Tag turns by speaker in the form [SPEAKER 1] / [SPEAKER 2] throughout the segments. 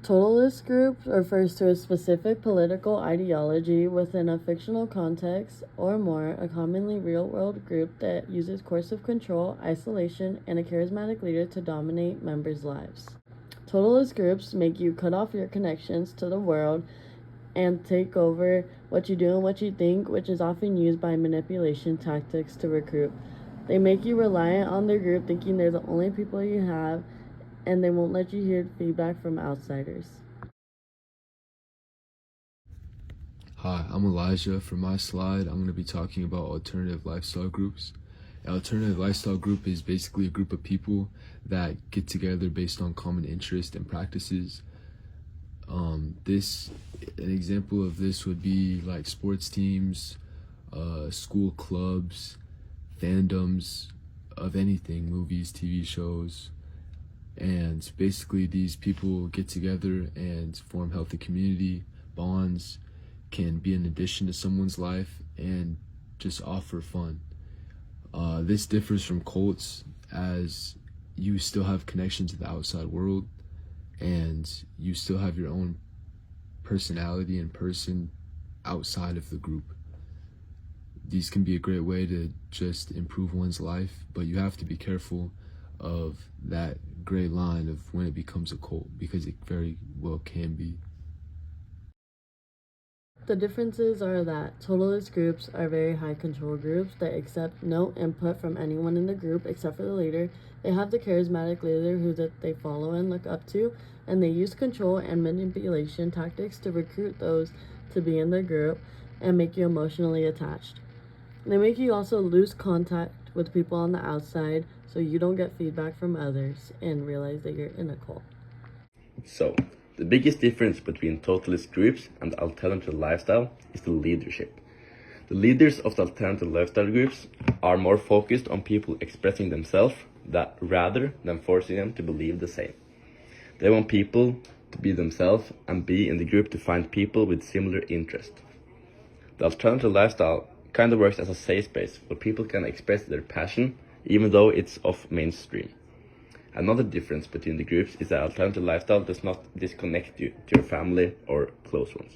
[SPEAKER 1] Totalist group refers to a specific political ideology within a fictional context or more, a commonly real-world group that uses coercive control, isolation, and a charismatic leader to dominate members' lives. Totalist groups make you cut off your connections to the world and take over what you do and what you think, which is often used by manipulation tactics to recruit. They make you reliant on their group, thinking they're the only people you have, and they won't let you hear feedback from outsiders.
[SPEAKER 2] Hi, I'm Elijah. For my slide, I'm going to be talking about alternative lifestyle groups. An alternative lifestyle group is basically a group of people that get together based on common interests and practices. An example of this would be like sports teams, school clubs, fandoms of anything, movies, TV shows. And basically these people get together and form healthy community bonds, can be an addition to someone's life, and just offer fun. This differs from cults as you still have connection to the outside world and you still have your own personality and person outside of the group. These can be a great way to just improve one's life, but you have to be careful of that gray line of when it becomes a cult, because it very well can be.
[SPEAKER 1] The differences are that totalist groups are very high control groups that accept no input from anyone in the group except for the leader. They have the charismatic leader who they follow and look up to, and they use control and manipulation tactics to recruit those to be in the group and make you emotionally attached. They make you also lose contact with people on the outside so you don't get feedback from others and realize that you're in a cult.
[SPEAKER 3] So, the biggest difference between totalist groups and alternative lifestyle is the leadership. The leaders of the alternative lifestyle groups are more focused on people expressing themselves rather than forcing them to believe the same. They want people to be themselves and be in the group to find people with similar interests. The alternative lifestyle kind of works as a safe space where people can express their passion even though it's off mainstream. Another difference between the groups is that alternative lifestyle does not disconnect you to your family or close ones.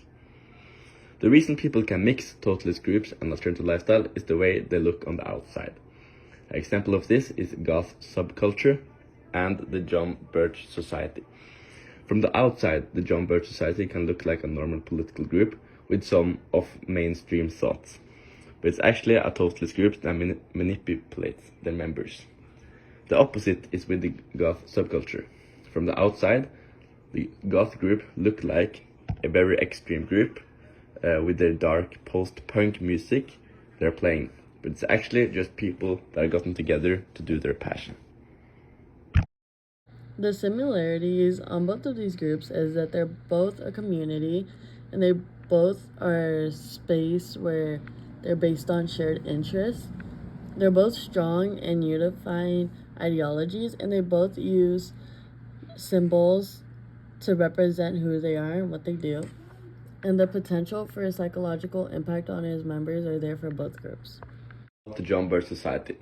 [SPEAKER 3] The reason people can mix totalist groups and alternative lifestyle is the way they look on the outside. An example of this is goth subculture and the John Birch Society. From the outside, the John Birch Society can look like a normal political group with some off-mainstream thoughts, but it's actually a totalist group that manipulates their members. The opposite is with the goth subculture. From the outside, the goth group look like a very extreme group with their dark post-punk music they're playing, but it's actually just people that have gotten together to do their passion.
[SPEAKER 1] The similarities on both of these groups is that they're both a community and they both are a space where they're based on shared interests. They're both strong and unifying ideologies, and they both use symbols to represent who they are and what they do. And the potential for a psychological impact on his members are there for both groups.
[SPEAKER 3] The John Birch Society.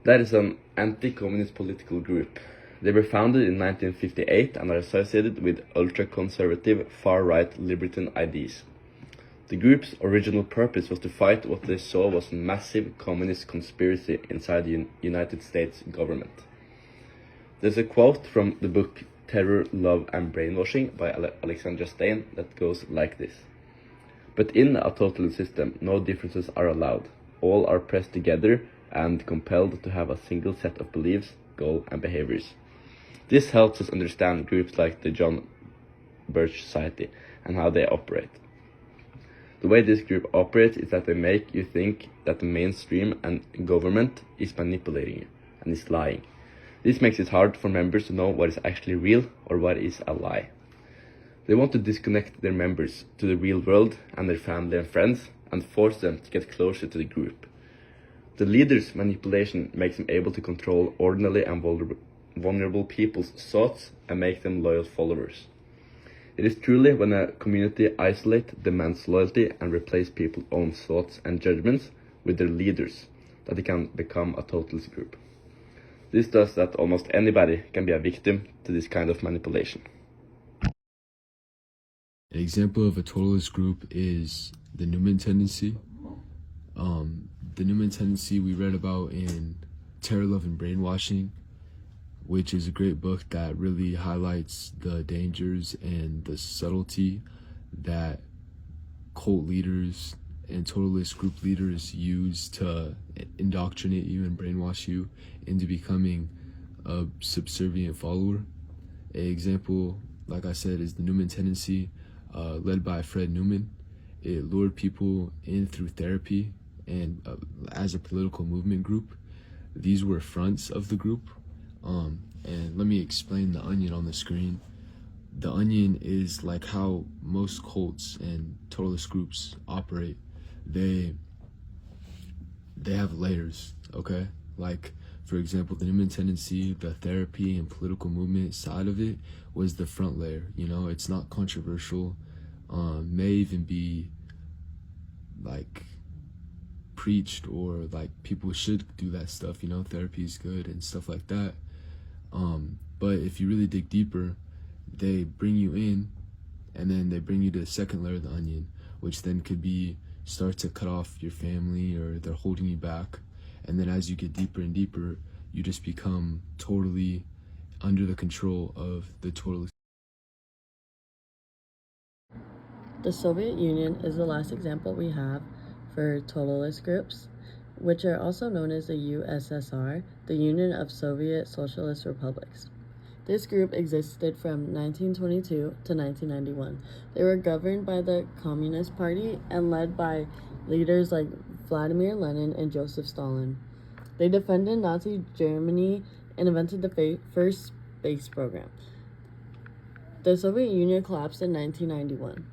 [SPEAKER 3] That is an anti-communist political group. They were founded in 1958 and are associated with ultra-conservative, far-right libertarian ideas. The group's original purpose was to fight what they saw was a massive communist conspiracy inside the United States government. There's a quote from the book Terror, Love and Brainwashing by Alexandra Stein that goes like this. But in a totalist system, no differences are allowed. All are pressed together and compelled to have a single set of beliefs, goals and behaviors. This helps us understand groups like the John Birch Society and how they operate. The way this group operates is that they make you think that the mainstream and government is manipulating you and is lying. This makes it hard for members to know what is actually real or what is a lie. They want to disconnect their members to the real world and their family and friends and force them to get closer to the group. The leader's manipulation makes them able to control ordinary and vulnerable people's thoughts and make them loyal followers. It is truly when a community isolates, demands loyalty and replaces people's own thoughts and judgments with their leaders that it can become a totalist group. This does that almost anybody can be a victim to this kind of manipulation.
[SPEAKER 2] An example of a totalist group is the Newman tendency. The Newman tendency we read about in Terror, Love, and Brainwashing, which is a great book that really highlights the dangers and the subtlety that cult leaders and totalist group leaders use to indoctrinate you and brainwash you into becoming a subservient follower. An example, like I said, is the Newman tendency, led by Fred Newman. It lured people in through therapy and as a political movement group. These were fronts of the group. And let me explain the onion on the screen. The onion is like how most cults and totalist groups operate. They have layers, okay? Like, for example, the Newman tendency, the therapy and political movement side of it was the front layer. You know, it's not controversial. May even be like preached, or like people should do that stuff, you know, therapy is good and stuff like that. But if you really dig deeper, they bring you in and then they bring you to the second layer of the onion, which then could be start to cut off your family, or they're holding you back. And then as you get deeper and deeper, you just become totally under the control of the totalist.
[SPEAKER 1] The Soviet Union is the last example we have for totalist groups, which are also known as the USSR, the Union of Soviet Socialist Republics. This group existed from 1922 to 1991. They were governed by the Communist Party and led by leaders like Vladimir Lenin and Joseph Stalin. They defended Nazi Germany and invented the first space program. The Soviet Union collapsed in 1991.